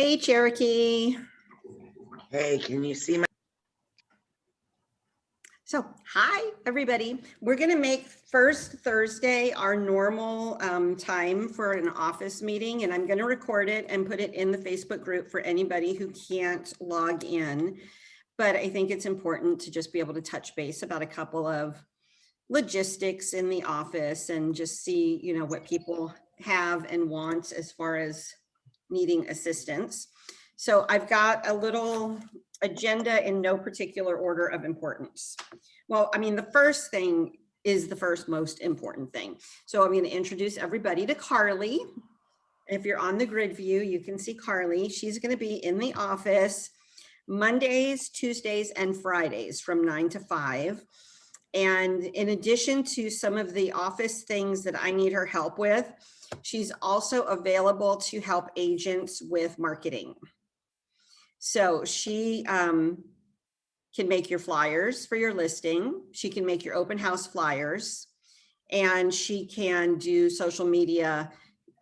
Hey, Cherokee. Hey, can you see my? So, hi, everybody. We're going to make first Thursday our normal time for an office meeting, and I'm going to record it and put it in the Facebook group for anybody who can't log in. But I think it's important to just be able to touch base about a couple of logistics in the office and just see, what people have and want as far as needing assistance. So I've got a little agenda in no particular order of importance. Well, I mean, the first thing is the first most important thing. So I'm going to introduce everybody to Carly. If you're on the grid view, you can see Carly. She's going to be in the office Mondays, Tuesdays, and Fridays from 9 to 5. And in addition to some of the office things that I need her help with, she's also available to help agents with marketing. So she can make your flyers for your listing. She can make your open house flyers, and she can do social media.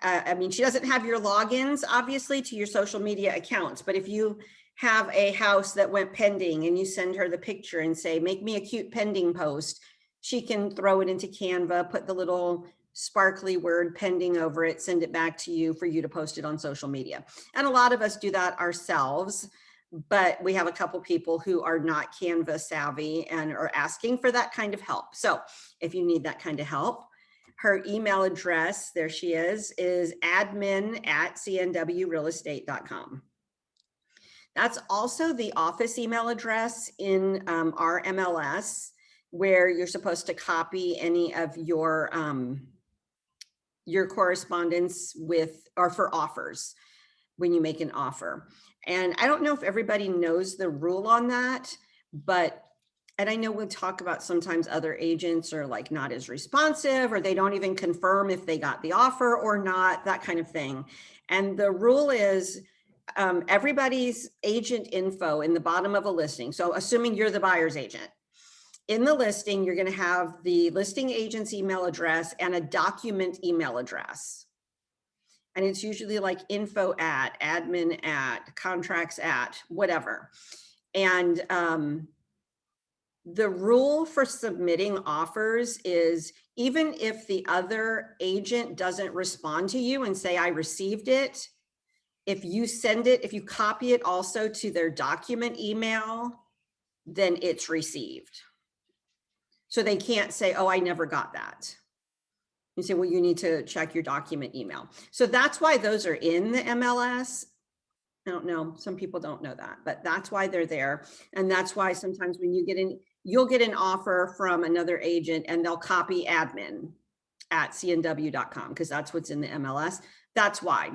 I mean, she doesn't have your logins, obviously, to your social media accounts, but if you have a house that went pending and you send her the picture and say, make me a cute pending post, she can throw it into Canva, put the little sparkly word pending over it, send it back to you for you to post it on social media. And a lot of us do that ourselves, but we have a couple people who are not Canva savvy and are asking for that kind of help. So if you need that kind of help, her email address, there she is admin@cnwrealestate.com. That's also the office email address in our MLS, where you're supposed to copy any of your correspondence with or for offers when you make an offer. And I don't know if everybody knows the rule on that, and I know we'll talk about sometimes other agents are like not as responsive, or they don't even confirm if they got the offer or not, that kind of thing. And the rule is everybody's agent info in the bottom of a listing. So assuming you're the buyer's agent, in the listing, you're going to have the listing agent's email address and a document email address. And it's usually like info at, admin at, contracts at, whatever. And the rule for submitting offers is even if the other agent doesn't respond to you and say, I received it, if you send it, if you copy it also to their document email, then it's received. So they can't say, oh, I never got that. You say, well, you need to check your document email. So that's why those are in the MLS. I don't know, some people don't know that, but that's why they're there. And that's why sometimes when you get in, you'll get an offer from another agent and they'll copy admin@cnw.com because that's what's in the MLS. That's why.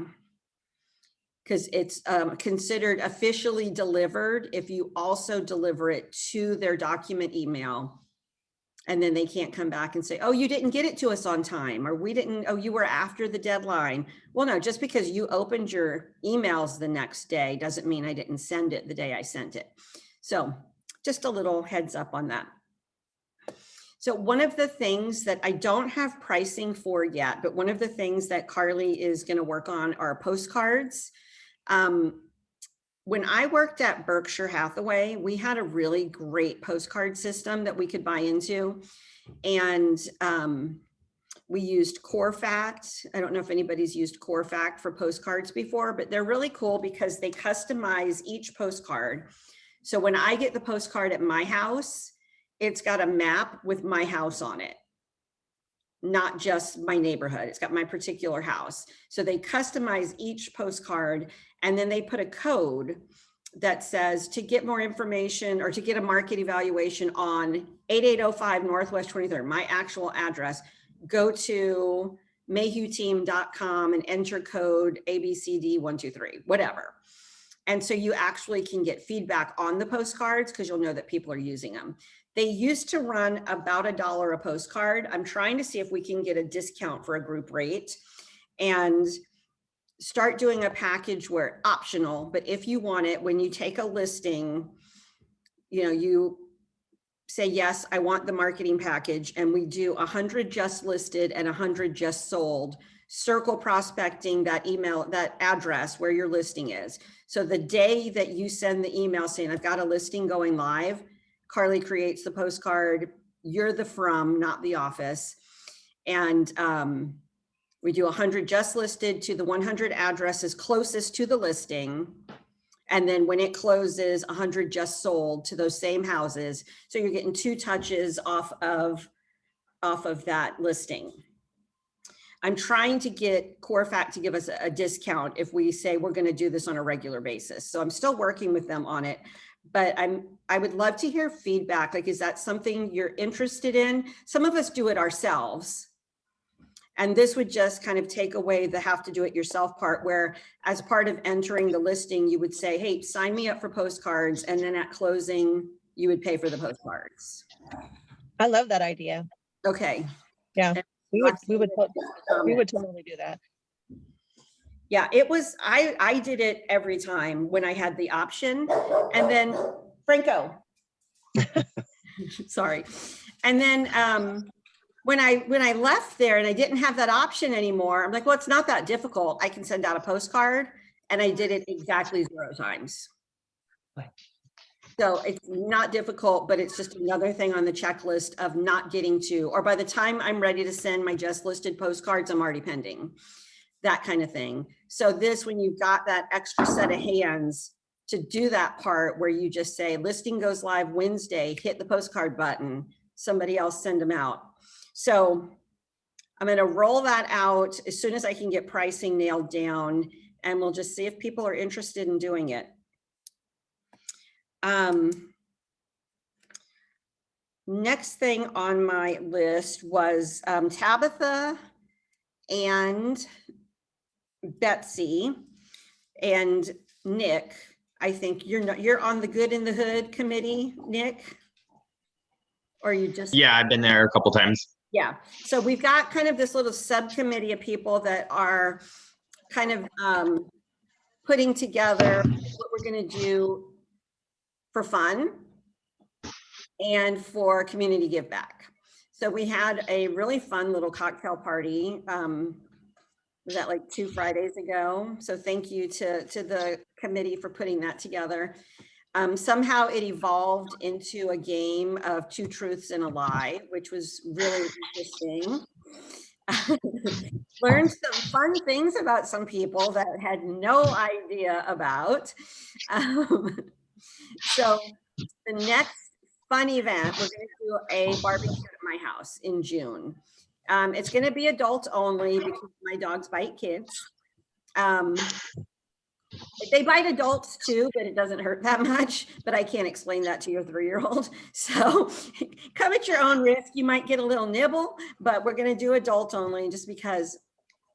Because it's considered officially delivered if you also deliver it to their document email. And then they can't come back and say, oh, you didn't get it to us on time, or we didn't, oh, you were after the deadline. Well, no, just because you opened your emails the next day doesn't mean I didn't send it the day I sent it. So just a little heads up on that. So one of the things that I don't have pricing for yet, but one of the things that Carly is going to work on are postcards. When I worked at Berkshire Hathaway, we had a really great postcard system that we could buy into. And we used CoreFact. I don't know if anybody's used CoreFact for postcards before, but they're really cool because they customize each postcard. So when I get the postcard at my house, it's got a map with my house on it, not just my neighborhood. It's got my particular house. So they customize each postcard, and then they put a code that says to get more information or to get a market evaluation on 8805 Northwest 23rd, my actual address, go to mayhewteam.com and enter code ABCD123, whatever. And so you actually can get feedback on the postcards because you'll know that people are using them. They used to run about $1 a postcard. I'm trying to see if we can get a discount for a group rate and start doing a package where optional, but if you want it, when you take a listing, you say, yes, I want the marketing package, and we do 100 just listed and 100 just sold, circle prospecting that email, that address where your listing is. So the day that you send the email saying, I've got a listing going live, Carly creates the postcard. You're the from, not the office. And we do 100 just listed to the 100 addresses closest to the listing. And then when it closes, 100 just sold to those same houses. So you're getting 2 touches off of that listing. I'm trying to get CoreFact to give us a discount if we say we're going to do this on a regular basis. So I'm still working with them on it, but I would love to hear feedback. Like, is that something you're interested in? Some of us do it ourselves. And this would just kind of take away the have to do it yourself part, where as part of entering the listing, you would say, hey, sign me up for postcards. And then at closing, you would pay for the postcards. I love that idea. Okay. Yeah, And we would totally do that. Yeah, it was, I did it every time when I had the option. And then Franco, sorry. And then when I left there and I didn't have that option anymore, I'm like, well, it's not that difficult. I can send out a postcard. And I did it exactly 0 times. So it's not difficult, but it's just another thing on the checklist of not getting to, or by the time I'm ready to send my just listed postcards, I'm already pending, that kind of thing. So this, when you've got that extra set of hands to do that part where you just say listing goes live Wednesday, hit the postcard button, somebody else send them out. So I'm going to roll that out as soon as I can get pricing nailed down, and we'll just see if people are interested in doing it. Next thing on my list was Tabitha and Betsy and Nick. I think you're on the Good in the Hood committee, Nick, or you just? Yeah, I've been there a couple times. Yeah, so we've got kind of this little subcommittee of people that are kind of putting together what we're going to do for fun and for community give back. So we had a really fun little cocktail party. Was that like 2 Fridays ago? So thank you to the committee for putting that together. Somehow it evolved into a game of 2 truths and a lie, which was really interesting. Learned some fun things about some people that I had no idea about. So the next fun event, we're going to do a barbecue at my house in June. It's going to be adult only because my dogs bite kids. They bite adults too, but it doesn't hurt that much. But I can't explain that to your 3-year-old. So come at your own risk. You might get a little nibble, but we're going to do adult only just because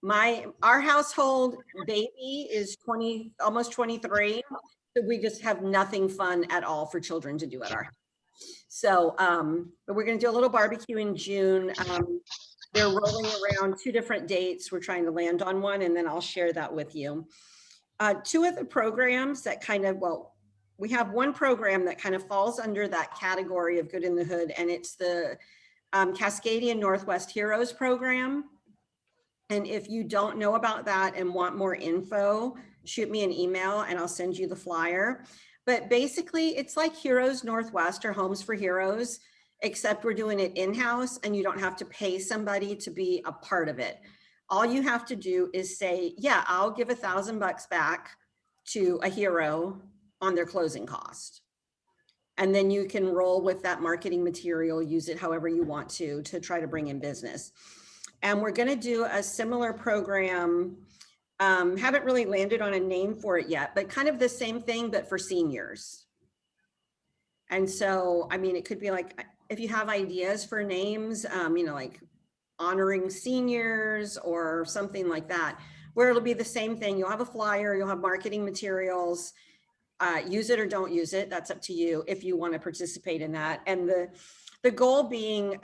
our household baby is almost 23. So we just have nothing fun at all for children to do at our house. So, but we're going to do a little barbecue in June. They're rolling around 2 different dates. We're trying to land on one, and then I'll share that with you. 2 of the programs that kind of, well, we have one program that kind of falls under that category of Good in the Hood, and it's the Cascadian Northwest Heroes program. And if you don't know about that and want more info, shoot me an email and I'll send you the flyer. But basically, it's like Heroes Northwest or Homes for Heroes, except we're doing it in-house and you don't have to pay somebody to be a part of it. All you have to do is say, yeah, I'll give $1,000 back to a hero on their closing cost. And then you can roll with that marketing material, use it however you want to try to bring in business. And we're going to do a similar program. Haven't really landed on a name for it yet, but kind of the same thing, but for seniors. And so, I mean, it could be like, if you have ideas for names, like honoring seniors or something like that, where it'll be the same thing. You'll have a flyer, you'll have marketing materials, use it or don't use it. That's up to you if you want to participate in that. And the goal being,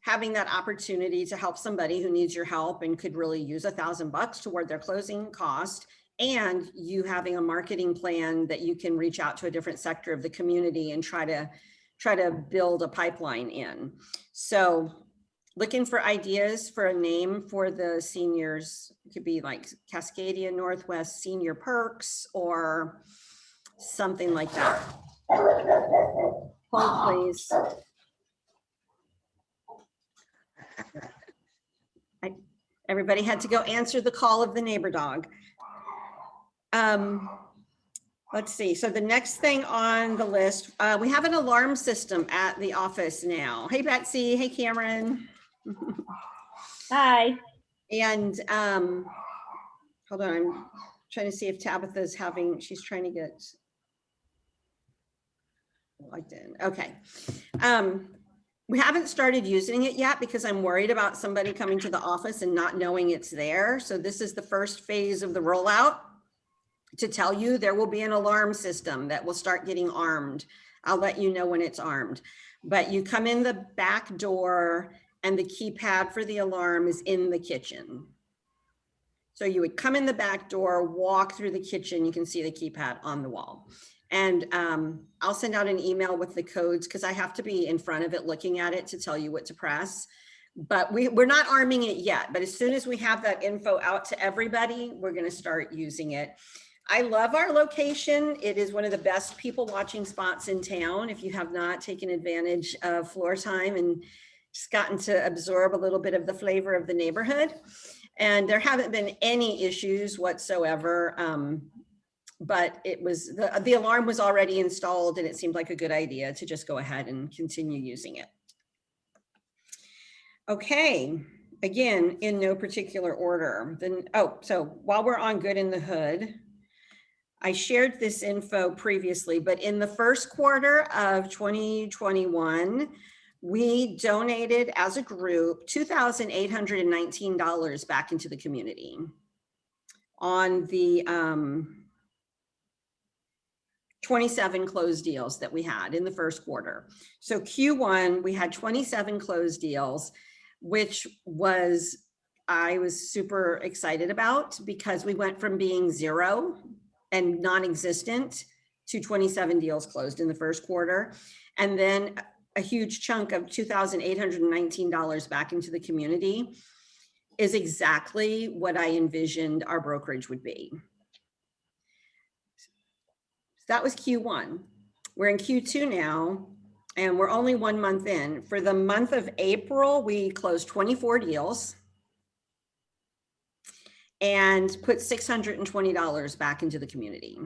having that opportunity to help somebody who needs your help and could really use $1,000 toward their closing cost, and you having a marketing plan that you can reach out to a different sector of the community and try to try to build a pipeline in. So looking for ideas for a name for the seniors. It could be like Cascadia Northwest Senior Perks or something like that. Hold please. Everybody had to go answer the call of the neighbor dog. Let's see. So the next thing on the list, we have an alarm system at the office now. Hey, Betsy. Hey, Cameron. Hi. And hold on, I'm trying to see if Tabitha's having, she's trying to get logged in. Okay. We haven't started using it yet because I'm worried about somebody coming to the office and not knowing it's there. So this is the first phase of the rollout to tell you there will be an alarm system that will start getting armed. I'll let you know when it's armed. But you come in the back door and the keypad for the alarm is in the kitchen. So you would come in the back door, walk through the kitchen, you can see the keypad on the wall. And I'll send out an email with the codes because I have to be in front of it looking at it to tell you what to press. But we're not arming it yet, but as soon as we have that info out to everybody, we're going to start using it. I love our location. It is one of the best people watching spots in town. If you have not taken advantage of floor time and just gotten to absorb a little bit of the flavor of the neighborhood. And there haven't been any issues whatsoever. But it was the alarm was already installed and it seemed like a good idea to just go ahead and continue using it. Okay, again, in no particular order. Then, so while we're on Good in the Hood, I shared this info previously, but in the first quarter of 2021, we donated as a group $2,819 back into the community on the 27 closed deals that we had in the first quarter. So Q1, we had 27 closed deals, which was, I was super excited about because we went from being 0 and non-existent to 27 deals closed in the first quarter. And then a huge chunk of $2,819 back into the community is exactly what I envisioned our brokerage would be. That was Q1. We're in Q2 now, and we're only 1 month in. For the month of April, we closed 24 deals and put $620 back into the community.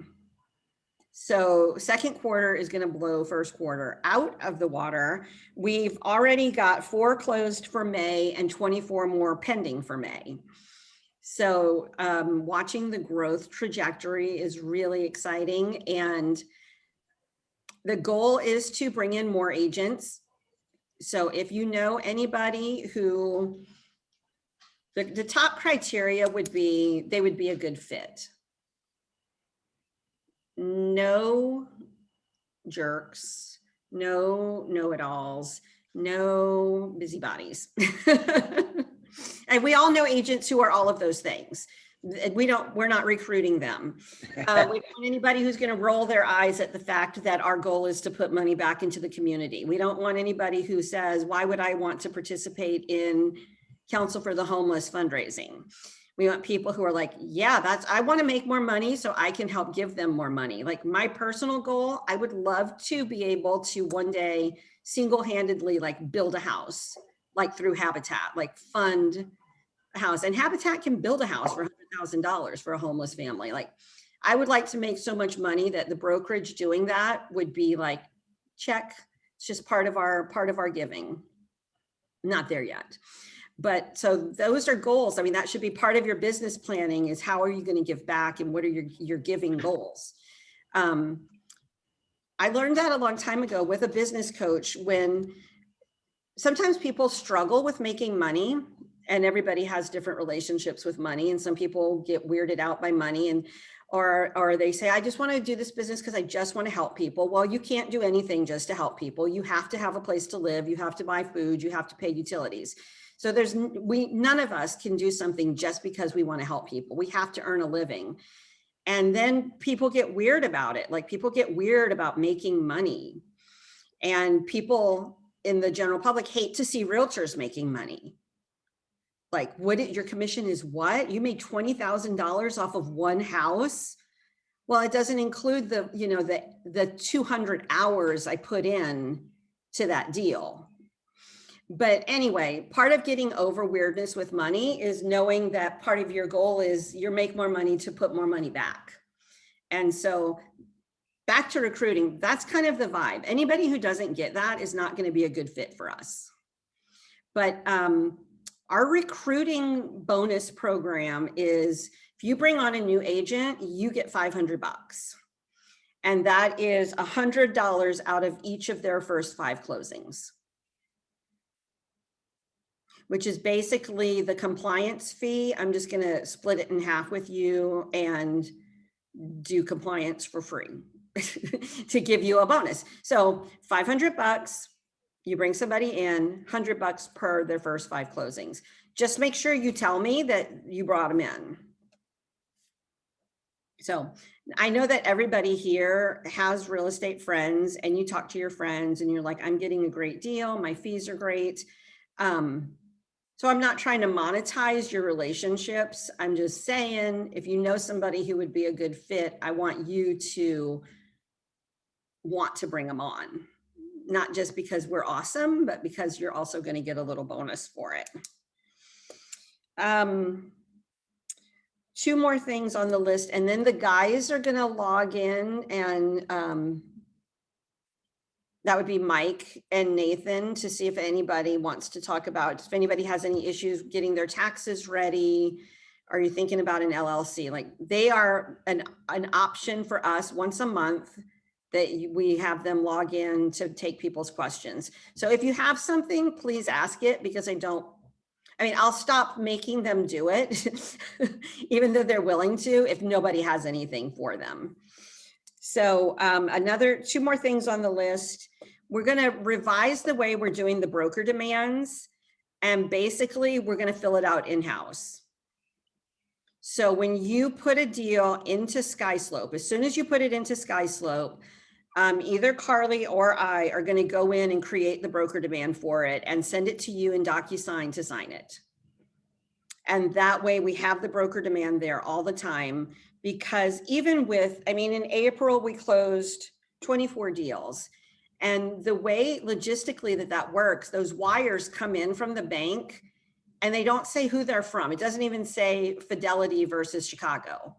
So second quarter is going to blow first quarter out of the water. We've already got 4 closed for May and 24 more pending for May. So watching the growth trajectory is really exciting. And the goal is to bring in more agents. So if you know anybody who, the top criteria would be, they would be a good fit. No jerks, no know-it-alls, no busybodies. And we all know agents who are all of those things. We're not recruiting them. We don't want anybody who's going to roll their eyes at the fact that our goal is to put money back into the community. We don't want anybody who says, why would I want to participate in Council for the Homeless fundraising? We want people who are like, yeah, I want to make more money so I can help give them more money. Like my personal goal, I would love to be able to one day single-handedly like build a house, like through Habitat, like fund a house. And Habitat can build a house for $100,000 for a homeless family. Like I would like to make so much money that the brokerage doing that would be like, check, it's just part of our giving. Not there yet. But so those are goals. I mean, that should be part of your business planning is how are you going to give back and what are your giving goals? I learned that a long time ago with a business coach when sometimes people struggle with making money and everybody has different relationships with money. And some people get weirded out by money or they say, I just want to do this business because I just want to help people. Well, you can't do anything just to help people. You have to have a place to live. You have to buy food. You have to pay utilities. So none of us can do something just because we want to help people. We have to earn a living. And then people get weird about it. Like people get weird about making money. And people in the general public hate to see realtors making money. Like, your commission is what? You made $20,000 off of one house? Well, it doesn't include the 200 hours I put in to that deal. But anyway, part of getting over weirdness with money is knowing that part of your goal is you make more money to put more money back. And so back to recruiting, that's kind of the vibe. Anybody who doesn't get that is not going to be a good fit for us. But our recruiting bonus program is, if you bring on a new agent, you get $500. And that is $100 out of each of their first 5 closings, which is basically the compliance fee. I'm just going to split it in half with you and do compliance for free to give you a bonus. So $500, you bring somebody in, $100 per their first 5 closings. Just make sure you tell me that you brought them in. So I know that everybody here has real estate friends, and you talk to your friends and you're like, I'm getting a great deal. My fees are great. So I'm not trying to monetize your relationships. I'm just saying, if you know somebody who would be a good fit, I want you to want to bring them on, not just because we're awesome, but because you're also going to get a little bonus for it. 2 more things on the list, and then the guys are going to log in, and that would be Mike and Nathan, to see if anybody wants to talk about, if anybody has any issues getting their taxes ready. Are you thinking about an LLC? Like, they are an option for us once a month that we have them log in to take people's questions. So if you have something, please ask it, because I'll stop making them do it, even though they're willing to, if nobody has anything for them. So 2 more things on the list. We're going to revise the way we're doing the broker demands, and basically we're going to fill it out in-house. So when you put a deal into SkySlope, as soon as you put it into SkySlope, either Carly or I are going to go in and create the broker demand for it and send it to you in DocuSign to sign it. And that way we have the broker demand there all the time, because even with, in April, we closed 24 deals. And the way logistically that works, those wires come in from the bank and they don't say who they're from. It doesn't even say Fidelity versus Chicago.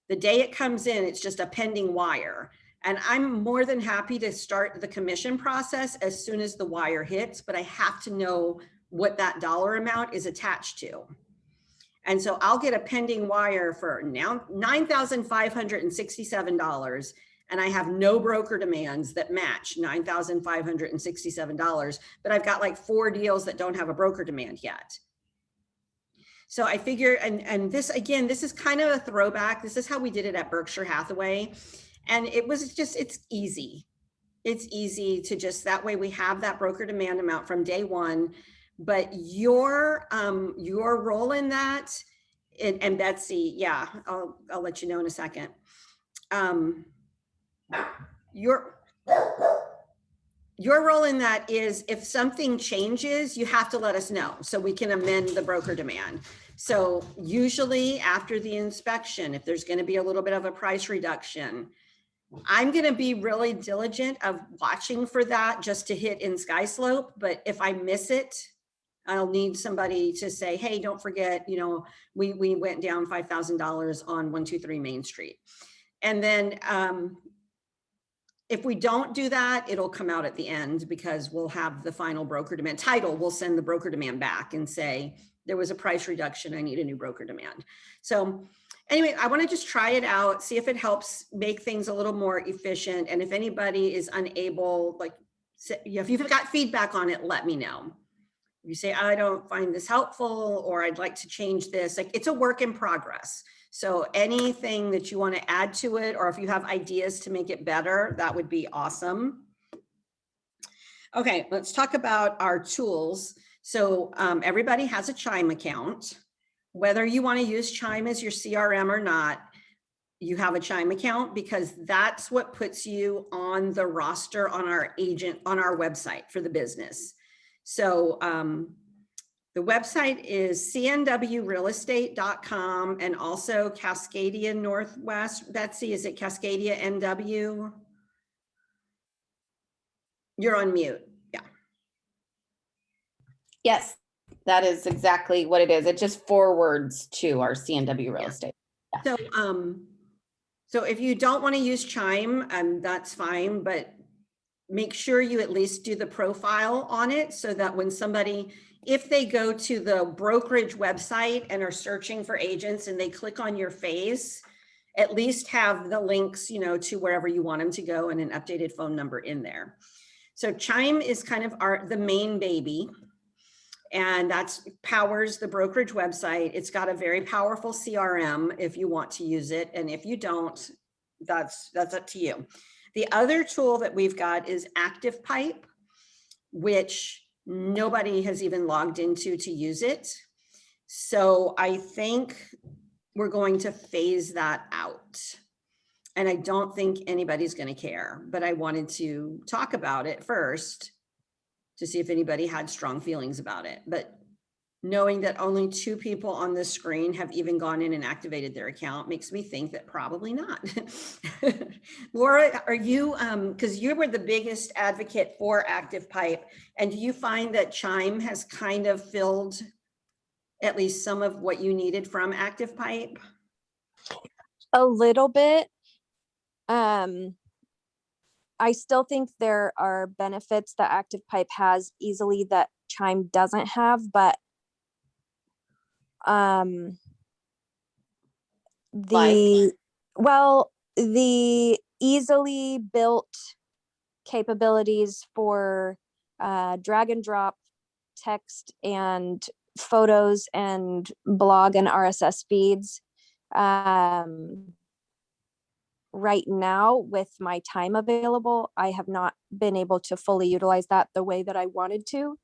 The day it comes in, it's just a pending wire. And I'm more than happy to start the commission process as soon as the wire hits, but I have to know what that dollar amount is attached to. And so I'll get a pending wire for now $9,567, and I have no broker demands that match $9,567, but I've got like 4 deals that don't have a broker demand yet. So I figure, and this, again, this is kind of a throwback. This is how we did it at Berkshire Hathaway. And it was just, it's easy. It's easy to just, that way we have that broker demand amount from day one. But your role in that, and Betsy, yeah, I'll let you know in a second. Your role in that is, if something changes, you have to let us know so we can amend the broker demand. So usually after the inspection, if there's going to be a little bit of a price reduction, I'm going to be really diligent of watching for that just to hit in SkySlope. But if I miss it, I'll need somebody to say, hey, don't forget, we went down $5,000 on 123 Main Street. And then if we don't do that, it'll come out at the end, because we'll have the final broker demand title. We'll send the broker demand back and say, there was a price reduction. I need a new broker demand. So anyway, I want to just try it out, see if it helps make things a little more efficient. And if anybody is unable, if you've got feedback on it, let me know. If you say, I don't find this helpful, or I'd like to change this, it's a work in progress. So anything that you want to add to it, or if you have ideas to make it better, that would be awesome. Okay, let's talk about our tools. So everybody has a Chime account. Whether you want to use Chime as your CRM or not, you have a Chime account, because that's what puts you on the roster on our website for the business. So the website is cnwrealestate.com, and also Cascadia Northwest. Betsy, is it Cascadia NW? You're on mute. Yeah. Yes, that is exactly what it is. It just forwards to our CNW real estate. So, so if you don't want to use Chime, that's fine, but make sure you at least do the profile on it, so that when somebody, if they go to the brokerage website and are searching for agents and they click on your face, at least have the links, you know, to wherever you want them to go and an updated phone number in there. So Chime is kind of the main baby, and that's powers the brokerage website. It's got a very powerful CRM if you want to use it, and if you don't, that's up to you. The other tool that we've got is ActivePipe, which nobody has even logged into to use it. So I think we're going to phase that out. And I don't think anybody's going to care, but I wanted to talk about it first to see if anybody had strong feelings about it. But knowing that only 2 people on this screen have even gone in and activated their account makes me think that probably not. Laura, are you, because you were the biggest advocate for ActivePipe, and do you find that Chime has kind of filled at least some of what you needed from ActivePipe? A little bit. I still think there are benefits that ActivePipe has easily that Chime doesn't have, but the easily built capabilities for drag and drop text and photos and blog and RSS feeds. Right now, with my time available, I have not been able to fully utilize that the way that I wanted to.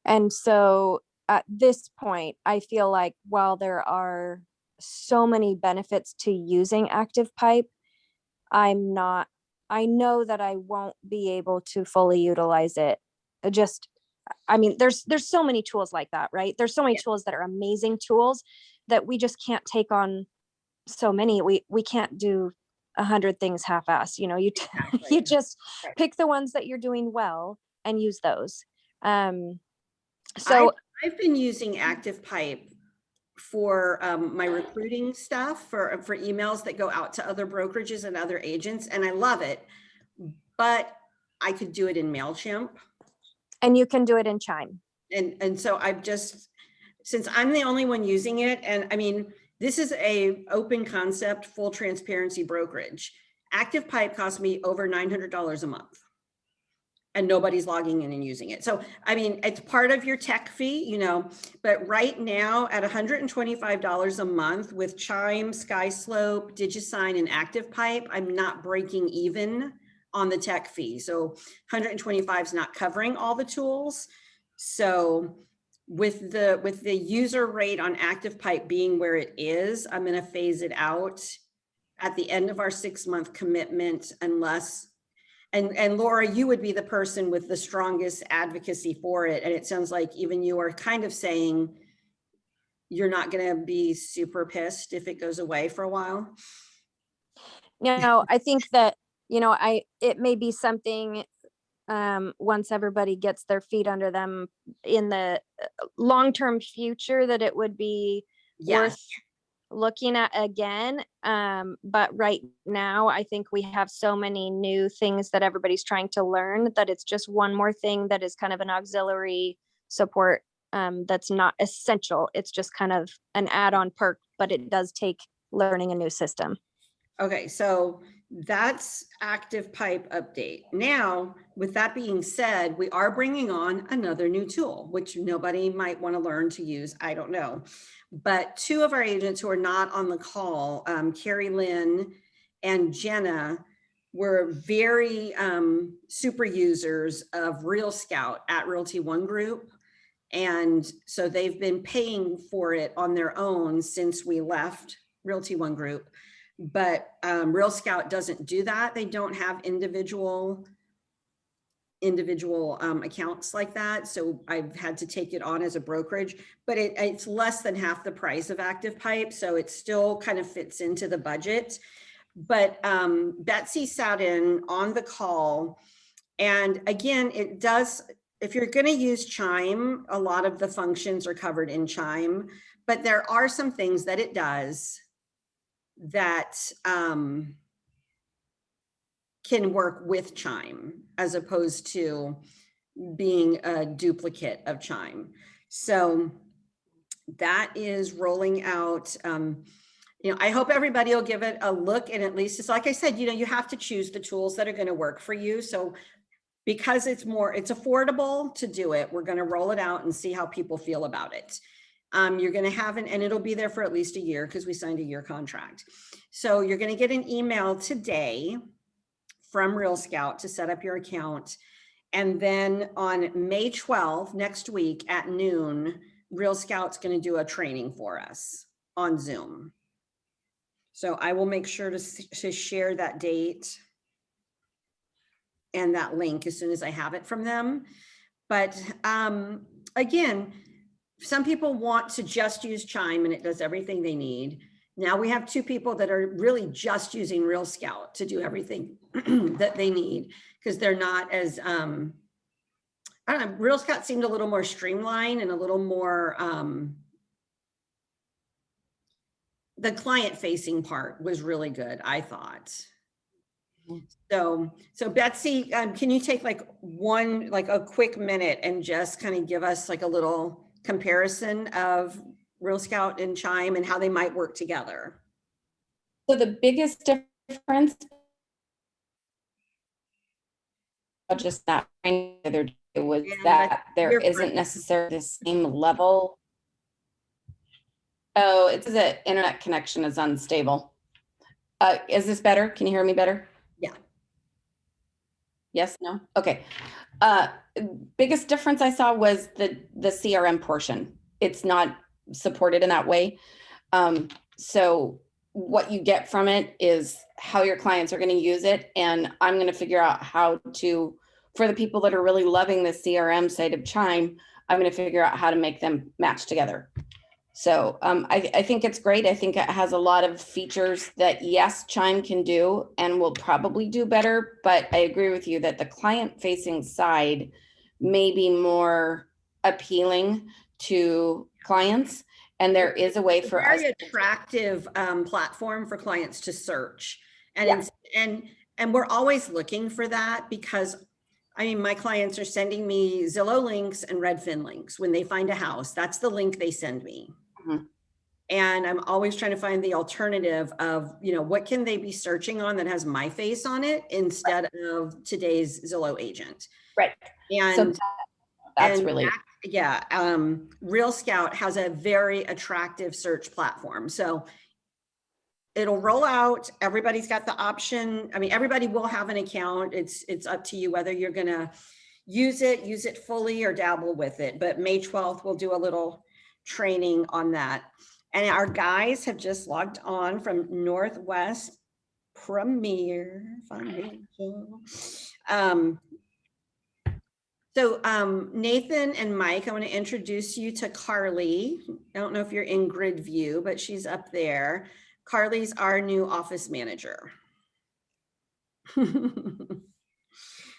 And so at this point, I feel like while there are so many benefits to using ActivePipe, I know that I won't be able to fully utilize it. I mean, there's so many tools like that, right? There's so many tools that are amazing tools that we just can't take on so many. We can't do 100 things half-assed, you know. You just pick the ones that you're doing well and use those. So I've been using ActivePipe for my recruiting stuff, for emails that go out to other brokerages and other agents, and I love it, but I could do it in MailChimp. And you can do it in Chime. And so I've just, since I'm the only one using it, and I mean, this is a open concept, full transparency brokerage. ActivePipe cost me over $900 a month, and nobody's logging in and using it. So, I mean, it's part of your tech fee, you know, but right now at $125 a month with Chime, SkySlope, DigiSign, and ActivePipe, I'm not breaking even on the tech fee. So 125 is not covering all the tools. So with the user rate on ActivePipe being where it is, I'm going to phase it out at the end of our 6-month commitment, unless, and Laura, you would be the person with the strongest advocacy for it. And it sounds like even you are kind of saying you're not going to be super pissed if it goes away for a while. No, I think that, you know, it may be something once everybody gets their feet under them in the long-term future, that it would be worth looking at again. But right now, I think we have so many new things that everybody's trying to learn that it's just one more thing that is kind of an auxiliary support that's not essential. It's just kind of an add-on perk, but it does take learning a new system. Okay, so that's ActivePipe update. Now, with that being said, we are bringing on another new tool, which nobody might want to learn to use. I don't know. But 2 of our agents who are not on the call, Carrie Lynn and Jenna, were very super users of Real Scout at Realty One Group. And so they've been paying for it on their own since we left Realty One Group. But Real Scout doesn't do that. They don't have individual accounts like that. So I've had to take it on as a brokerage, but it's less than half the price of Active Pipe. So it still kind of fits into the budget. But Betsy sat in on the call. And again, it does, if you're going to use Chime, a lot of the functions are covered in Chime, but there are some things that it does that can work with Chime as opposed to being a duplicate of Chime. So that is rolling out. You know, I hope everybody will give it a look, and at least it's like I said, you know, you have to choose the tools that are going to work for you. So because it's affordable to do it, we're going to roll it out and see how people feel about it. You're going to have and it'll be there for at least a year because we signed a year contract. So you're going to get an email today from Real Scout to set up your account. And then on May 12th, next week at noon, Real Scout's going to do a training for us on Zoom. So I will make sure to share that date and that link as soon as I have it from them. But again, some people want to just use Chime and it does everything they need. Now we have two people that are really just using Real Scout to do everything that they need because they're not as, I don't know, Real Scout seemed a little more streamlined and a little more, the client facing part was really good, I thought. So Betsy, can you take like a quick minute and just kind of give us like a little comparison of Real Scout and Chime and how they might work together? So the biggest difference, just that the other day, was that there isn't necessarily the same level. Oh, it says that internet connection is unstable. Is this better? Can you hear me better? Yeah. Yes, no? Okay. Biggest difference I saw was the CRM portion. It's not supported in that way. So what you get from it is how your clients are going to use it. And I'm going to figure out how to, for the people that are really loving the CRM side of Chime, I'm going to figure out how to make them match together. So I think it's great. I think it has a lot of features that, yes, Chime can do and will probably do better. But I agree with you that the client facing side may be more appealing to clients. And there is a way for us. Very attractive platform for clients to search. And, Yeah. and we're always looking for that because I mean, my clients are sending me Zillow links and Redfin links. When they find a house, that's the link they send me. Mhm. And I'm always trying to find the alternative of, you know, what can they be searching on that has my face on it instead of today's Zillow agent. Right. And So that's really, yeah. Real Scout has a very attractive search platform. So it'll roll out. Everybody's got the option. I mean, everybody will have an account. It's up to you whether you're going to use it fully or dabble with it. But May 12th, we'll do a little training on that. And our guys have just logged on from Northwest Premier Financial. So Nathan and Mike, I want to introduce you to Carly. I don't know if you're in grid view, but she's up there. Carly's our new office manager.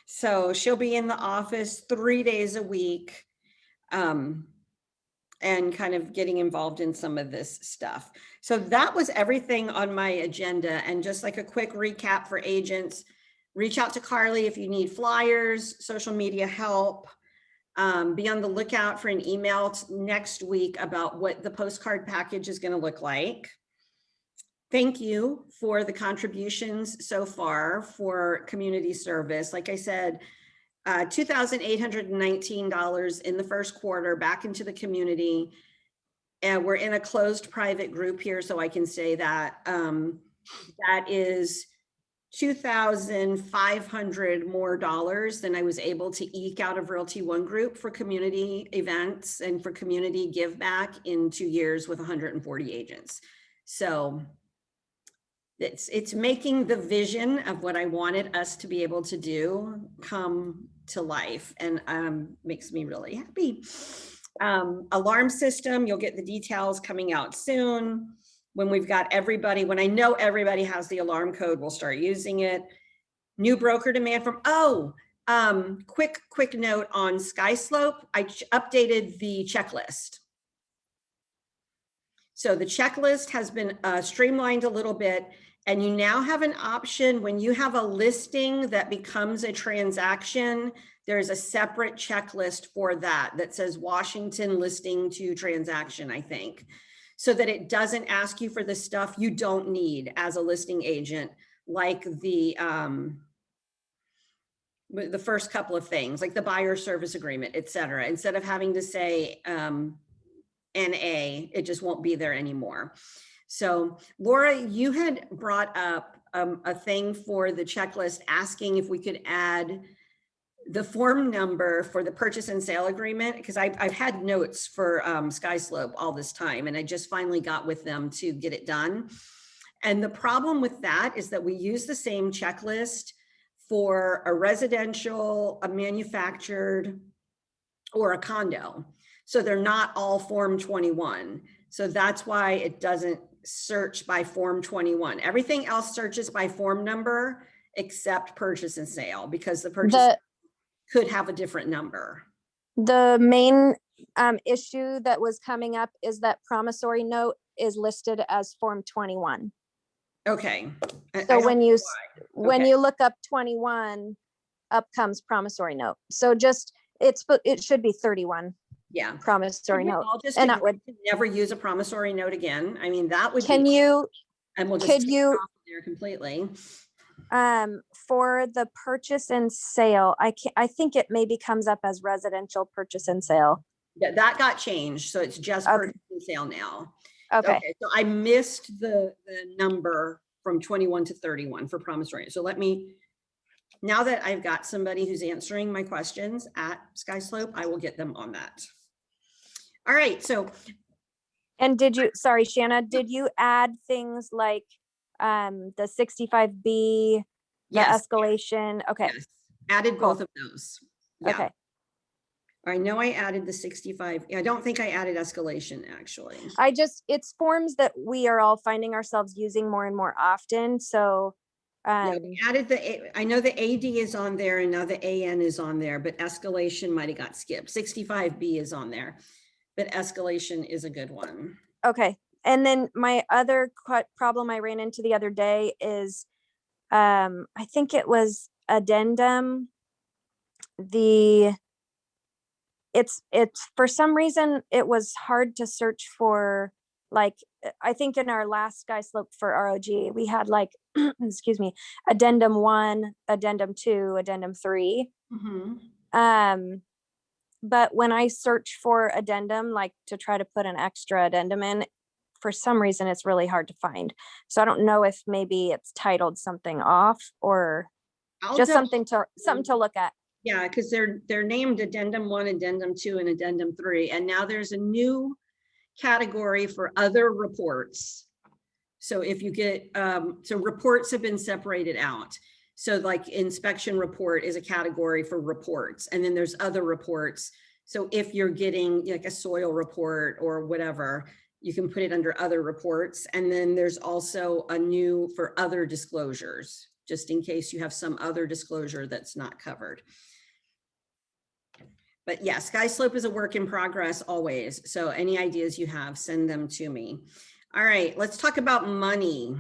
So she'll be in the office 3 days a week and kind of getting involved in some of this stuff. So that was everything on my agenda. And just like a quick recap for agents, reach out to Carly if you need flyers, social media help. Be on the lookout for an email next week about what the postcard package is going to look like. Thank you for the contributions so far for community service. Like I said, $2,819 in the first quarter back into the community. And we're in a closed private group here, so I can say that that is $2,500 more than I was able to eke out of Realty One Group for community events and for community give back in 2 years with 140 agents. So it's making the vision of what I wanted us to be able to do come to life, and makes me really happy. Alarm system, you'll get the details coming out soon. When we've got everybody, when I know everybody has the alarm code, we'll start using it. New broker demand from, quick note on SkySlope. I updated the checklist. So the checklist has been streamlined a little bit, and you now have an option when you have a listing that becomes a transaction. There's a separate checklist for that that says Washington listing to transaction, I think, so that it doesn't ask you for the stuff you don't need as a listing agent, like the first couple of things, like the buyer service agreement, et cetera. Instead of having to say NA, it just won't be there anymore. So Laura, you had brought up a thing for the checklist asking if we could add the form number for the purchase and sale agreement, because I've had notes for SkySlope all this time, and I just finally got with them to get it done. And the problem with that is that we use the same checklist for a residential, a manufactured, or a condo. So they're not all Form 21. So that's why it doesn't search by Form 21. Everything else searches by form number except purchase and sale, because the purchase could have a different number. The main issue that was coming up is that promissory note is listed as Form 21. Okay. So when you Okay. you look up 21, up comes promissory note. So just it should be 31 Yeah. promissory note. I'll just And that agree would to never use a promissory note again. I mean, that would can be, you and we'll just could take you it off there completely. for the purchase and sale, I think it maybe comes up as residential purchase and sale. Yeah, that got changed. So it's just Okay. purchase and sale now. Okay. So I missed the number from 21 to 31 for promissory. So let me, now that I've got somebody who's answering my questions at SkySlope, I will get them on that. All right, so And sorry, Shanna, did you add things like the 65B, the yes, escalation? Okay. yes, added Cool. both of those. Yeah. Okay. I know I added the 65. I don't think I added escalation, actually. It's forms that we are all finding ourselves using more and more often. So Yeah, we added I know the AD is on there and now the AN is on there, but escalation might have got skipped. 65B is on there, but escalation is a good one. okay. And then my other problem I ran into the other day is I think it was addendum. It's for some reason it was hard to search for, like, I think in our last SkySlope for ROG, we had like, excuse me, addendum 1, addendum 2, addendum 3. Mm-hmm. But when I search for addendum, like to try to put an extra addendum in, for some reason it's really hard to find. So I don't know if maybe it's titled something off or just something to look at. Yeah, because they're named addendum 1, addendum 2, and addendum 3. And now there's a new category for other reports. So if you get, so reports have been separated out. So like inspection report is a category for reports. And then there's other reports. So if you're getting like a soil report or whatever, you can put it under other reports. And then there's also a new for other disclosures, just in case you have some other disclosure that's not covered. But yeah, SkySlope is a work in progress always. So any ideas you have, send them to me. All right, let's talk about money,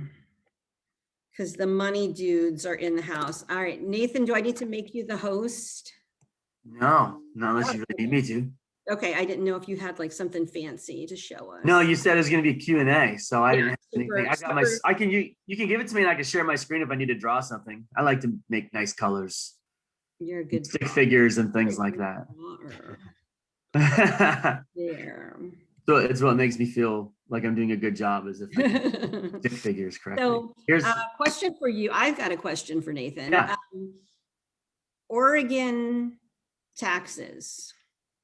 because the money dudes are in the house. All right, Nathan, do I need to make you the host? No, not unless you really need me to. Okay, I didn't know if you had like something fancy to show us. No, you said it was going to be Q&A, so I Yeah, didn't have super, anything. I got my. You can give it to me, and I can share my screen if I need to draw something. I like to make nice colors, You're a good stick figures, and things like that. There. So it's what makes me feel like I'm doing a good job, as if I can stick figures correctly. So, here's question for you. I've got a question for Nathan. Yeah. Oregon taxes.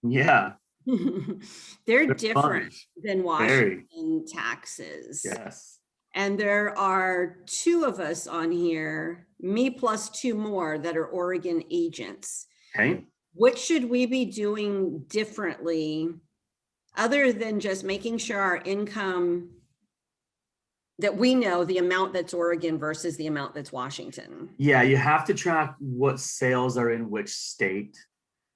Yeah. They're different fun. than Washington taxes. Yes. And there are 2 of us on here, me plus 2 more that are Oregon agents. Okay. What should we be doing differently other than just making sure our income, that we know the amount that's Oregon versus the amount that's Washington? Yeah, you have to track what sales are in which state.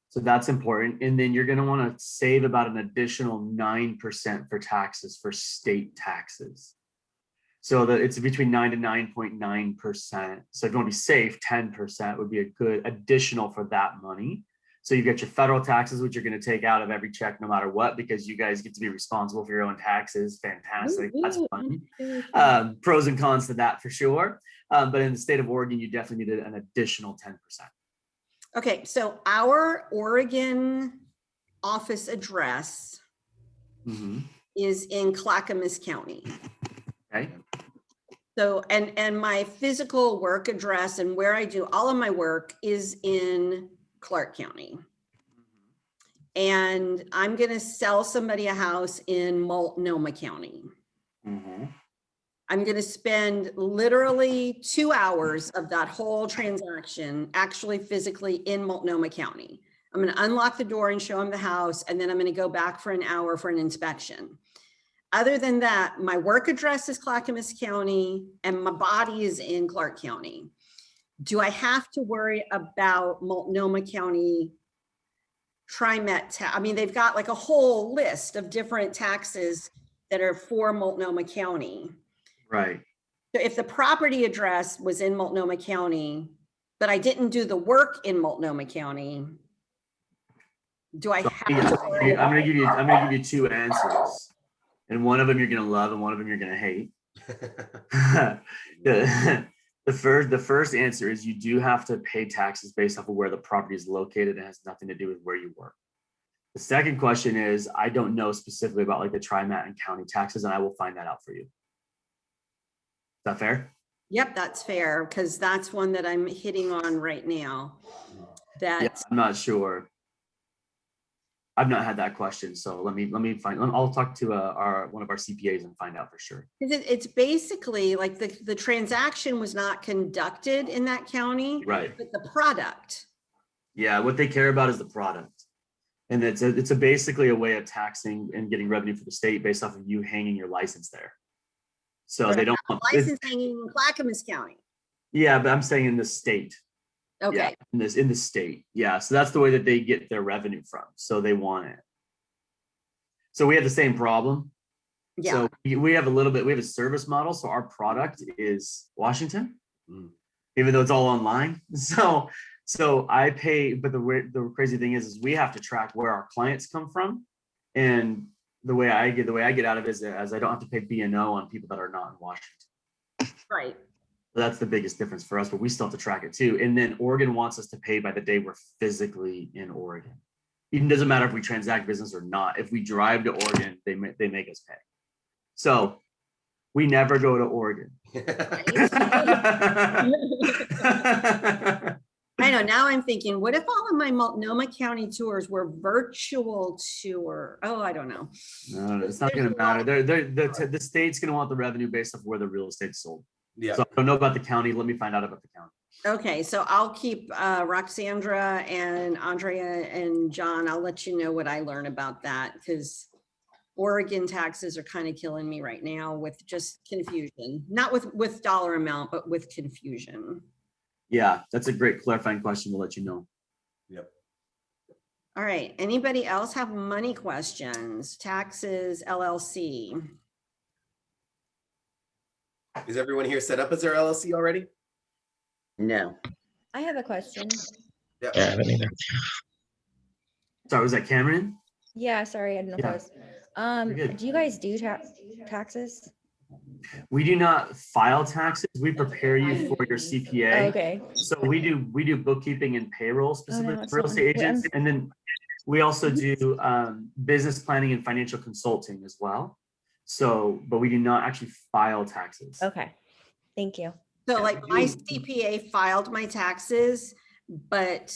So that's important. And then you're going to want to save about an additional 9% for taxes for state taxes. So that it's between 9 to 9.9%. So if you want to be safe, 10% would be a good additional for that money. So you've got your federal taxes, which you're going to take out of every check no matter what, because you guys get to be responsible for your own taxes. Fantastic. That's fun. Pros and cons to that for sure. But in the state of Oregon, you definitely need an additional 10%. Okay, so our Oregon office address is in Clackamas County. Okay. So, and my physical work address and where I do all of my work is in Clark County. And I'm going to sell somebody a house in Multnomah County. I'm going to spend literally 2 hours of that whole transaction actually physically in Multnomah County. I'm going to unlock the door and show them the house, and then I'm going to go back for an hour for an inspection. Other than that, my work address is Clackamas County and my body is in Clark County. Do I have to worry about Multnomah County TriMet? I mean, they've got like a whole list of different taxes that are for Multnomah County. Right. So if the property address was in Multnomah County, but I didn't do the work in Multnomah County, do I have to worry I'm going to give you 2 answers. And one of them you're going to love and one of them you're going to hate. The first answer is you do have to pay taxes based off of where the property is located. It has nothing to do with where you work. The second question is, I don't know specifically about like the TriMet and county taxes, and I will find that out for you. Is that fair? Yep, that's fair, because that's one that I'm hitting on right now. That Yeah, I'm not sure. I've not had that question, so let me find. I'll talk to one of our CPAs and find out for sure. it's basically like the transaction was not conducted in that county, Right. but the product. Yeah, what they care about is the product, and it's basically a way of taxing and getting revenue for the state based off of you hanging your license there. So they don't want License hanging in Clackamas County. Yeah, but I'm saying in the state. Okay. Yeah, in the state. Yeah. So that's the way that they get their revenue from. So they want it. So we have the same problem. Yeah. So we have a service model. So our product is Washington, even though it's all online. So I pay, but the crazy thing is we have to track where our clients come from. And the way I get out of it is as I don't have to pay B&O on people that are not in Washington. Right. So that's the biggest difference for us, but we still have to track it too. And then Oregon wants us to pay by the day we're physically in Oregon. Even doesn't matter if we transact business or not. If we drive to Oregon, they make us pay. So we never go to Oregon. I know. Now I'm thinking, what if all of my Multnomah County tours were virtual tour? Oh, I don't know. No, it's not going to matter. The state's going to want the revenue based off where the real estate's sold. Yeah. So I don't know about the county. Let me find out about the county. Okay, so I'll keep Roxandra and Andrea and John. I'll let you know what I learn about that, because Oregon taxes are kind of killing me right now with just confusion. Not with dollar amount, but with confusion. Yeah, that's a great clarifying question. We'll let you know. Yep. All right. Anybody else have money questions? Taxes, LLC. Is everyone here set up as their LLC already? No. I have a question. Yeah. Yeah, I haven't either. Sorry, was that Cameron? Yeah, sorry, I don't know if Yeah. I was. You're good. Do you guys do taxes? We do not file taxes. We prepare you for your CPA. Okay. So we do bookkeeping and payroll specifically it's for real not- estate wait, I'm- agents. And then we also do business planning and financial consulting as well. So, but we do not actually file taxes. Okay. Thank you. So like my CPA filed my taxes, but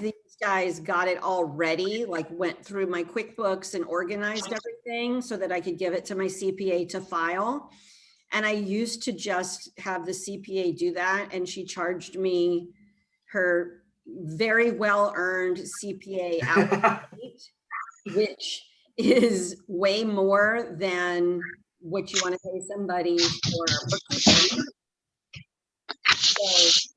these guys got it all ready, like went through my QuickBooks and organized everything so that I could give it to my CPA to file. And I used to just have the CPA do that, and she charged me her very well-earned CPA hourly rate, which is way more than what you want to pay somebody for bookkeeping. So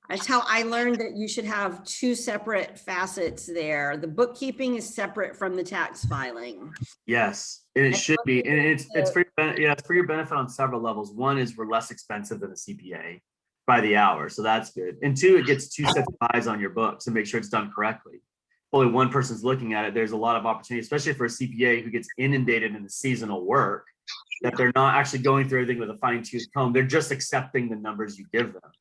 that's how I learned that you should have two separate facets there. The bookkeeping is separate from the tax filing. Yes, and it And should be, and it's for the- it's for your benefit on several levels. One is we're less expensive than a CPA by the hour, so that's good. And two, it gets two sets of eyes on your books and make sure it's done correctly. If only one person's looking at it, there's a lot of opportunity, especially for a CPA who gets inundated in the seasonal work, that they're not actually going through everything with a fine-tooth comb. They're just accepting the numbers you give them.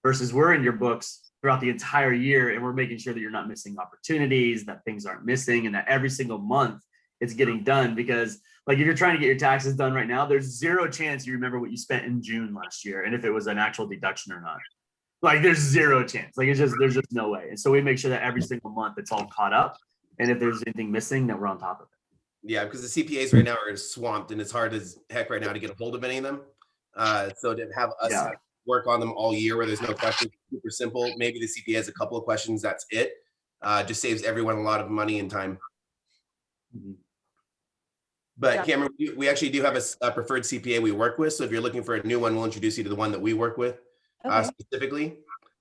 Versus we're in your books throughout the entire year, and we're making sure that you're not missing opportunities, that things aren't missing, and that every single month it's getting done. Because like if you're trying to get your taxes done right now, there's zero chance you remember what you spent in June last year and if it was an actual deduction or not. Like there's zero chance. Like there's just no way. And so we make sure that every single month it's all caught up. And if there's anything missing, that we're on top of it. Yeah, because the CPAs right now are swamped, and it's hard as heck right now to get a hold of any of them. So to have us Yeah. work on them all year where there's no questions, super simple. Maybe the CPA has a couple of questions, that's it. Just saves everyone a lot of money and time. Mhm. But Yeah. Cameron, we actually do have a preferred CPA we work with. So if you're looking for a new one, we'll introduce you to the one that we work with Okay. specifically.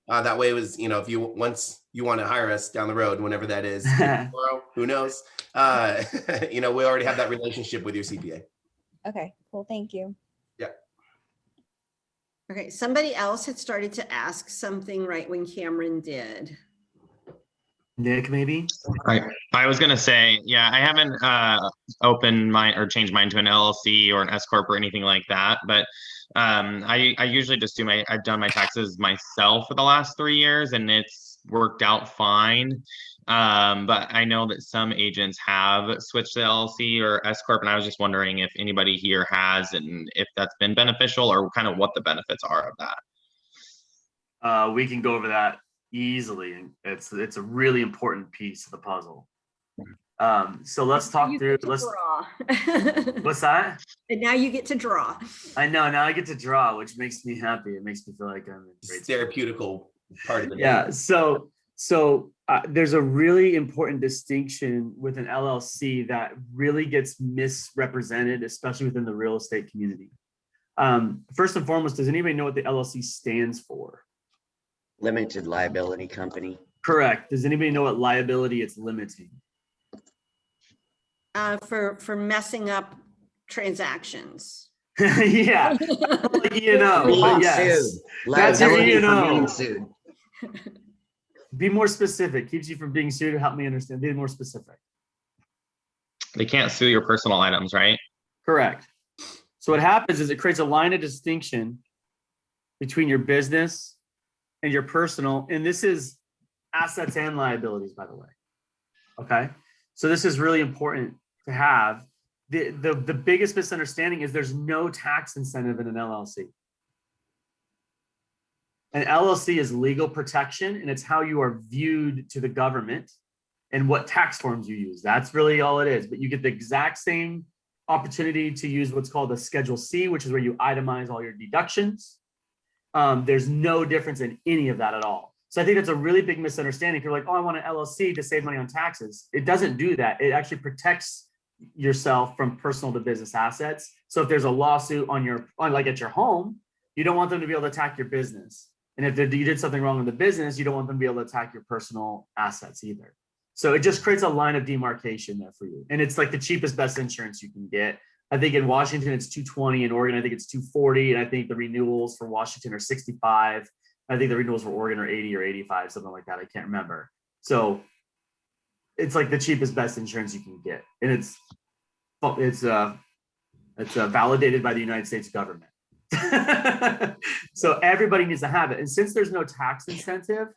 That way it was, if you once you want to hire us down the road, whenever that is, tomorrow, who knows? We already have that relationship with your CPA. Okay, cool, thank you. Okay, somebody else had started to ask something right when Cameron did. Nick, maybe? I was gonna say, yeah, I haven't opened mine or changed mine to an LLC or an S corp or anything like that. But I usually just I've done my taxes myself for the last 3 years, and it's worked out fine. But I know that some agents have switched to LLC or S corp, and I was just wondering if anybody here has, and if that's been beneficial, or kind of what the benefits are of that. We can go over that easily, and it's a really important piece of the puzzle. So let's talk You through. get to Let's. draw. What's that? And now you get to draw. I know, now I get to draw, which makes me happy. It makes me feel like I'm in great It's therapeutical part of the day. Yeah. So there's a really important distinction with an LLC that really gets misrepresented, especially within the real estate community. First and foremost, does anybody know what the LLC stands for? Limited liability company. Correct. Does anybody know what liability it's limiting? For messing up transactions. Yeah. Like E&O, Being but yes. sued. That's your Liability for E&O. being sued. Be more specific. Keeps you from being sued. Help me understand. Be more specific. They can't sue your personal items, right? Correct. So what happens is it creates a line of distinction between your business and your personal, and this is assets and liabilities, by the way. Okay. So this is really important to have. The biggest misunderstanding is there's no tax incentive in an LLC. An LLC is legal protection, and it's how you are viewed to the government and what tax forms you use. That's really all it is. But you get the exact same opportunity to use what's called a Schedule C, which is where you itemize all your deductions. There's no difference in any of that at all. So I think that's a really big misunderstanding. If you're like, oh, I want an LLC to save money on taxes. It doesn't do that. It actually protects yourself from personal to business assets. So if there's a lawsuit like at your home, you don't want them to be able to attack your business. And if you did something wrong in the business, you don't want them to be able to attack your personal assets either. So it just creates a line of demarcation there for you. And it's like the cheapest, best insurance you can get. I think in Washington, it's $220. In Oregon, I think it's $240. And I think the renewals for Washington are $65. I think the renewals for Oregon are $80 or $85, something like that. I can't remember. So it's like the cheapest, best insurance you can get. And it's validated by the United States government. So everybody needs to have it. And since there's no tax incentive,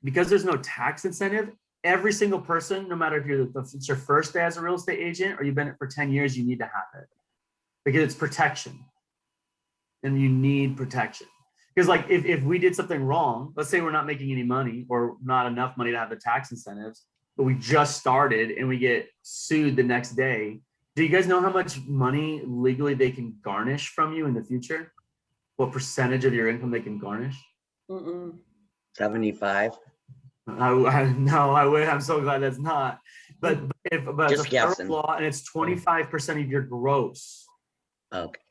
because there's no tax incentive, every single person, no matter if it's your first day as a real estate agent or you've been it for 10 years, you need to have it because it's protection. And you need protection. Because like if we did something wrong, let's say we're not making any money or not enough money to have the tax incentives, but we just started and we get sued the next day, Do you guys know how much money legally they can garnish from you in the future? What percentage of your income they can garnish? Mm-mm. 75. No, I would. I'm so glad that's not. But it's Just a federal guessing. law, and it's 25% of your gross. Okay.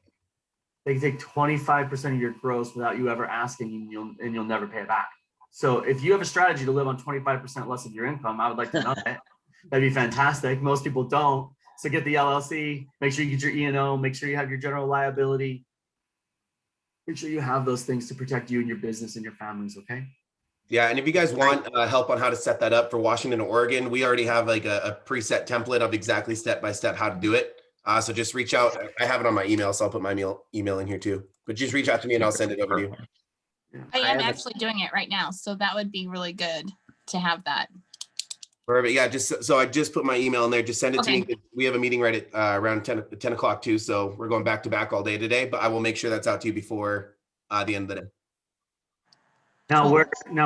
They can take 25% of your gross without you ever asking, and you'll never pay it back. So if you have a strategy to live on 25% less of your income, I would like to know it. That'd be fantastic. Most people don't. So get the LLC, make sure you get your E&O, make sure you have your general liability. Make sure you have those things to protect you and your business and your families, okay? Yeah, and if you guys want help on how to set that up for Washington or Oregon, we already have like a preset template of exactly step by step how to do it. So just reach out. I have it on my email, so I'll put my email in here too. But just reach out to me and I'll send it over to you. I am have a- actually doing it right now, so that would be really good to have that. Perfect. Yeah, just so I just put my email in there. Just send it to Okay. me. We have a meeting right at around 10 o'clock too. So we're going back to back all day today, but I will make sure that's out to you before the end of the day. Now, Cool.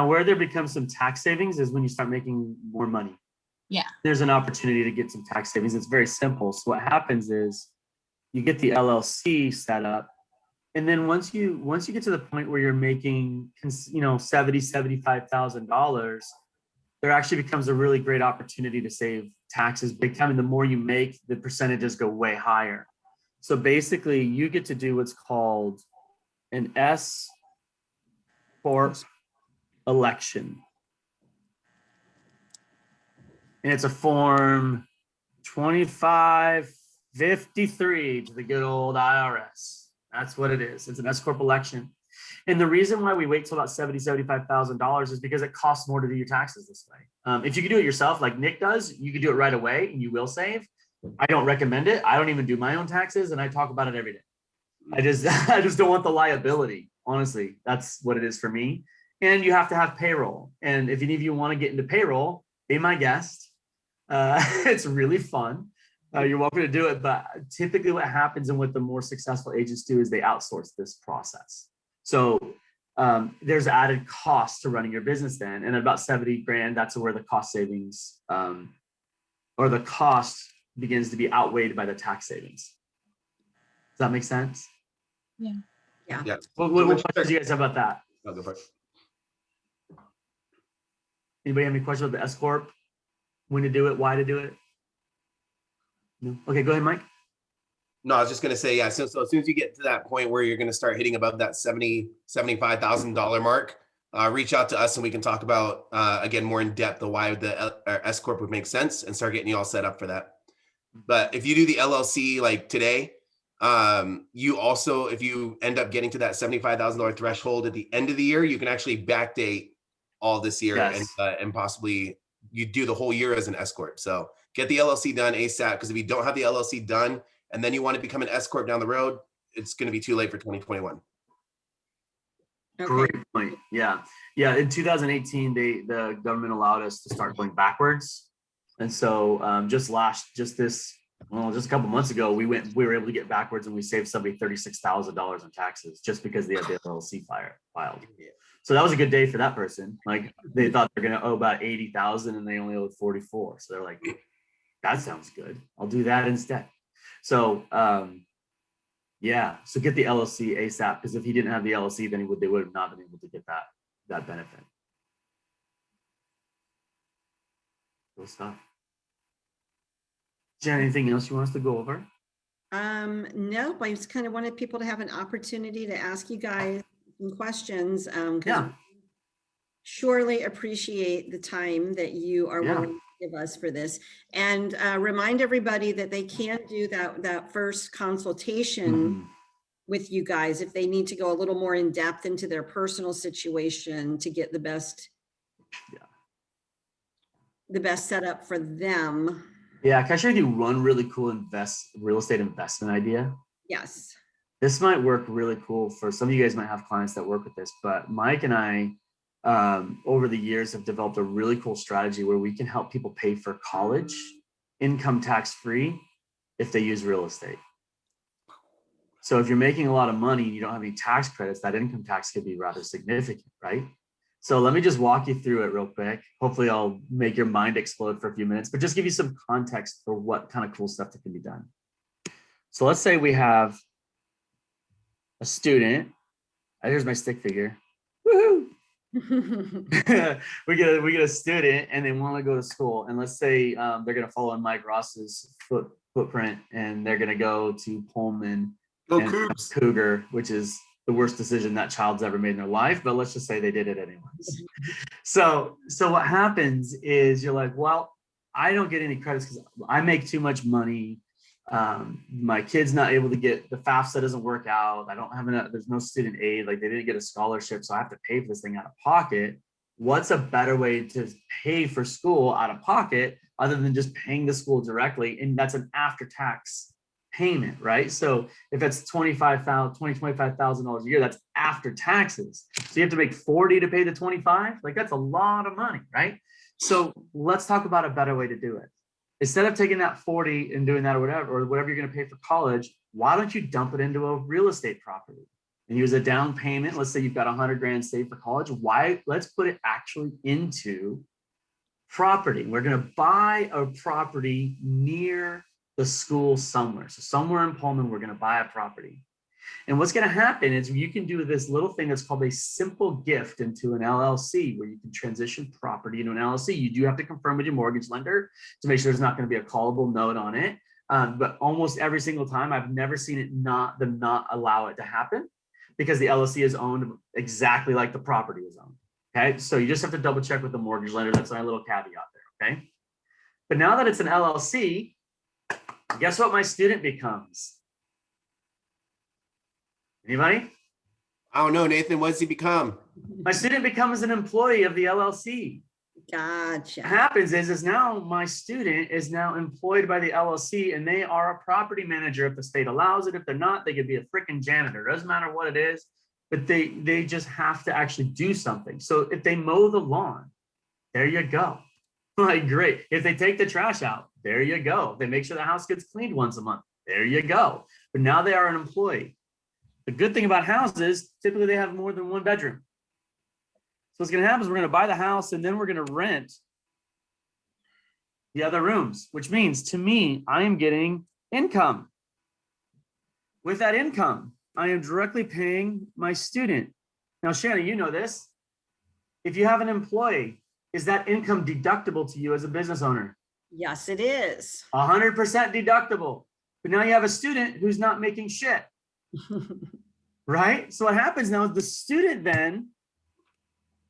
where there becomes some tax savings is when you start making more money. Yeah. There's an opportunity to get some tax savings. It's very simple. So what happens is you get the LLC set up. And then once you get to the point where you're making, $75,000, there actually becomes a really great opportunity to save taxes big time. And the more you make, the percentages go way higher. So basically you get to do what's called an S Corp election. And it's a form 2553 to the good old IRS. That's what it is. It's an S Corp election. And the reason why we wait till about $75,000 is because it costs more to do your taxes this way. If you could do it yourself, like Nick does, you could do it right away and you will save. I don't recommend it. I don't even do my own taxes and I talk about it every day. I just don't want the liability. Honestly, that's what it is for me. And you have to have payroll. And if any of you want to get into payroll, be my guest. It's really fun. You're welcome to do it. But typically what happens and what the more successful agents do is they outsource this process. So there's added cost to running your business then. And about 70 grand, that's where the cost savings or the cost begins to be outweighed by the tax savings. Does that make sense? Yeah. Yeah. What questions do you guys have about that? I'll go for it. Anybody have any questions about the S Corp? When to do it, why to do it? No? Okay, go ahead, Mike. No, I was just gonna say, yeah. So as soon as you get to that point where you're gonna start hitting above that $75,000 mark, reach out to us and we can talk about again more in depth of why the S Corp would make sense and start getting you all set up for that. But if you do the LLC like today, you also, if you end up getting to that $75,000 threshold at the end of the year, you can actually backdate all this year. Yes. And possibly you do the whole year as an S Corp. So get the LLC done ASAP, because if you don't have the LLC done and then you want to become an S Corp down the road, it's going to be too late for 2021. Okay. Great point. Yeah. In 2018, the government allowed us to start going backwards. And so just a couple months ago, we were able to get backwards and we saved somebody $36,000 in taxes just because they had the LLC filed. So that was a good day for that person. Like they thought they're going to owe about 80,000 and they only owed 44. So they're like, that sounds good. I'll do that instead. So so get the LLC ASAP, because if he didn't have the LLC, then they would have not been able to get that benefit. Cool stuff. Jen, anything else you want us to go over? Nope. I just kind of wanted people to have an opportunity to ask you guys some questions. 'Cause Yeah. surely appreciate the time that you are Yeah. willing to give us for this, and remind everybody that they can do that first consultation Mhm. with you guys if they need to go a little more in depth into their personal situation to get the best setup for them. Yeah, can I share with you one really cool real estate investment idea? Yes. This might work really cool for some of you guys. Might have clients that work with this, but Mike and I over the years have developed a really cool strategy where we can help people pay for college income tax free if they use real estate. So if you're making a lot of money and you don't have any tax credits, that income tax could be rather significant, right? So let me just walk you through it real quick. Hopefully I'll make your mind explode for a few minutes, but just give you some context for what kind of cool stuff that can be done. So let's say we have a student. Here's my stick figure. Woohoo! we get a student and they want to go to school, and let's say they're going to follow in Mike Ross's footprint, and they're going to go to Pullman Go and Cougs. Cougar, which is the worst decision that child's ever made in their life, but let's just say they did it anyways. So what happens is you're like, well, I don't get any credits because I make too much money. My kid's not able to get the FAFSA doesn't work out. I don't have enough, there's no student aid, like they didn't get a scholarship, so I have to pay for this thing out of pocket. What's a better way to pay for school out of pocket other than just paying the school directly? And that's an after-tax payment, right? So if it's $25,000 a year, that's after taxes. So you have to make 40 to pay the 25. Like that's a lot of money, right? So let's talk about a better way to do it. Instead of taking that 40 and doing that or whatever you're going to pay for college, why don't you dump it into a real estate property and use a down payment? Let's say you've got 100 grand saved for college. Let's put it actually into property. We're going to buy a property near the school somewhere. So somewhere in Pullman, we're going to buy a property. And what's going to happen is you can do this little thing that's called a simple gift into an LLC, where you can transition property into an LLC. You do have to confirm with your mortgage lender to make sure there's not going to be a callable note on it. But almost every single time, I've never seen it not allow it to happen, because the LLC is owned exactly like the property is owned. Okay, so you just have to double check with the mortgage lender. That's my little caveat there. Okay, but now that it's an LLC, guess what my student becomes? Anybody? I don't know, Nathan. What does he become? My student becomes an employee of the LLC. Gotcha. What happens is now my student is now employed by the LLC, and they are a property manager if the state allows it. If they're not, they could be a freaking janitor. Doesn't matter what it is, but they just have to actually do something. So if they mow the lawn, there you go. Like, great. If they take the trash out, there you go. They make sure the house gets cleaned once a month. There you go. But now they are an employee. The good thing about houses, typically they have more than one bedroom. So what's going to happen is we're going to buy the house, and then we're going to rent the other rooms, which means to me, I am getting income. With that income, I am directly paying my student. Now, Shannon, you know this. If you have an employee, is that income deductible to you as a business owner? Yes, it is. 100% deductible. But now you have a student who's not making shit. Right? So what happens now is the student then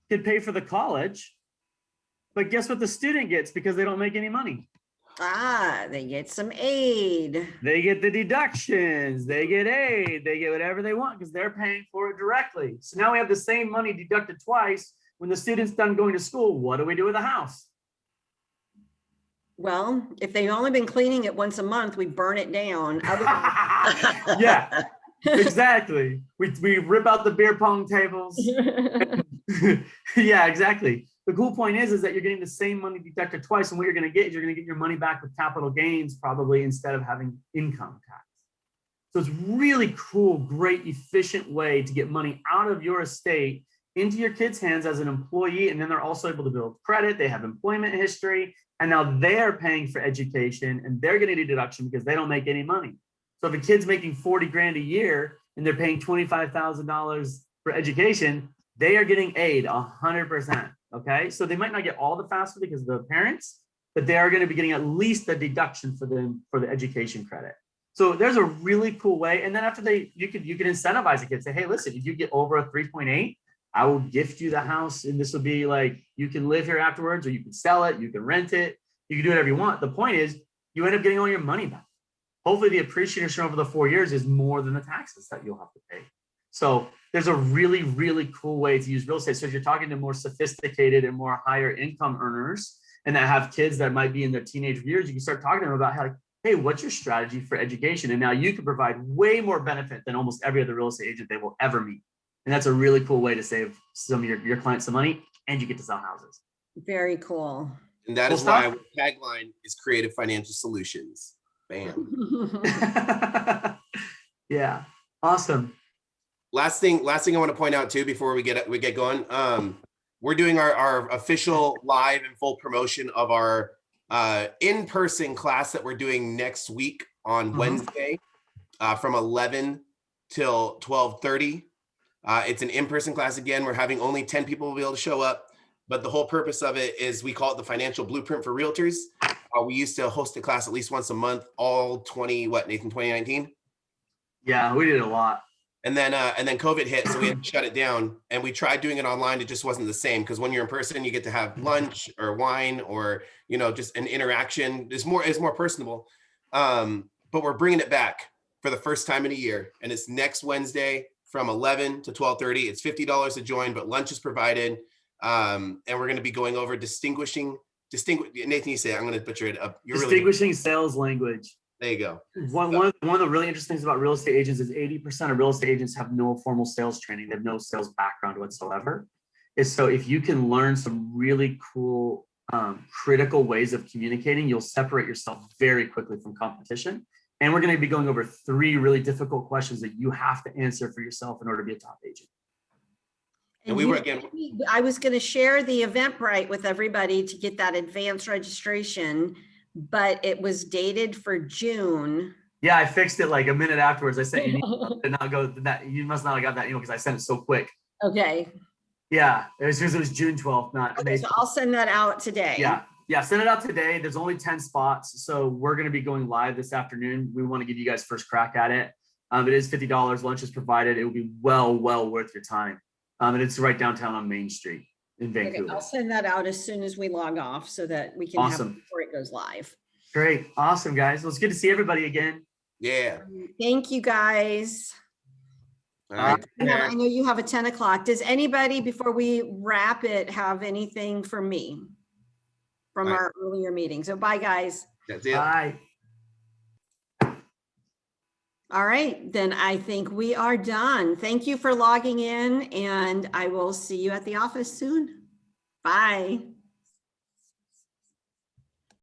can pay for the college, but guess what the student gets because they don't make any money? They get some aid. They get the deductions, they get aid, they get whatever they want because they're paying for it directly. So now we have the same money deducted twice. When the student's done going to school, what do we do with the house? Well, if they've only been cleaning it once a month, we burn it down. Yeah, exactly. We rip out the beer pong tables. Yeah, exactly. The cool point is that you're getting the same money deducted twice, and what you're going to get is you're going to get your money back with capital gains, probably, instead of having income tax. So it's really cool, great, efficient way to get money out of your estate into your kids' hands as an employee, and then they're also able to build credit. They have employment history, and now they're paying for education, and they're getting a deduction because they don't make any money. So if a kid's making 40 grand a year and they're paying $25,000 for education, they are getting aid 100%. Okay, so they might not get all the FAFSA because of the parents, but they are going to be getting at least the deduction for them for the education credit. So there's a really cool way. And then after you could incentivize a kid, say, hey, listen, if you get over a 3.8, I will gift you the house, and this will be like, you can live here afterwards, or you can sell it, you can rent it, you can do whatever you want. The point is, you end up getting all your money back. Hopefully the appreciation over the 4 years is more than the taxes that you'll have to pay. So there's a really, really cool way to use real estate. So if you're talking to more sophisticated and more higher income earners, and that have kids that might be in their teenage years, you can start talking to them about how, like, hey, what's your strategy for education? And now you can provide way more benefit than almost every other real estate agent they will ever meet. And that's a really cool way to save some of your clients some money, and you get to sell houses. Very cool. And that Cool is why stuff. our tagline is creative financial solutions. Bam. Yeah, awesome. Last thing I want to point out too before we get going. We're doing our official live and full promotion of our in-person class that we're doing next week on Wednesday. from 11 till 12:30. It's an in-person class again. We're having only 10 people will be able to show up, but the whole purpose of it is we call it the financial blueprint for realtors. We used to host a class at least once a month, all 2019. Yeah, we did a lot. And then COVID hit, so we had to shut it down. And we tried doing it online. It just wasn't the same because when you're in person, you get to have lunch or wine or just an interaction. It's more personable. But we're bringing it back for the first time in a year, and it's next Wednesday from 11 to 12:30. It's $50 to join, but lunch is provided. And we're going to be going over Nathan, you say it, I'm going to butcher it up. Distinguishing sales language. There you go. One of the really interesting things about real estate agents is 80% of real estate agents have no formal sales training. They have no sales background whatsoever. So if you can learn some really cool, critical ways of communicating, you'll separate yourself very quickly from competition. And we're going to be going over 3 really difficult questions that you have to answer for yourself in order to be a top agent. And we were again. I was going to share the Eventbrite with everybody to get that advanced registration, but it was dated for June. Yeah, I fixed it like a minute afterwards. I said you must not have got that email because I sent it so quick. Okay. Yeah, it was June 12th, not Okay, so I'll send that out today. Yeah, send it out today. There's only 10 spots, so we're going to be going live this afternoon. We want to give you guys first crack at it. It is $50. Lunch is provided. It will be well worth your time. And it's right downtown on Main Street in Vancouver. Okay, I'll send that out as soon as we log off so that we can have it before it goes live. Great. Awesome, guys. Well, it's good to see everybody again. Yeah. Thank you, guys. All right. I know you have a 10 o'clock. Does anybody, before we wrap it, have anything for me from our earlier meeting? So bye, guys. That's it. Bye. All right, then I think we are done. Thank you for logging in, and I will see you at the office soon. Bye.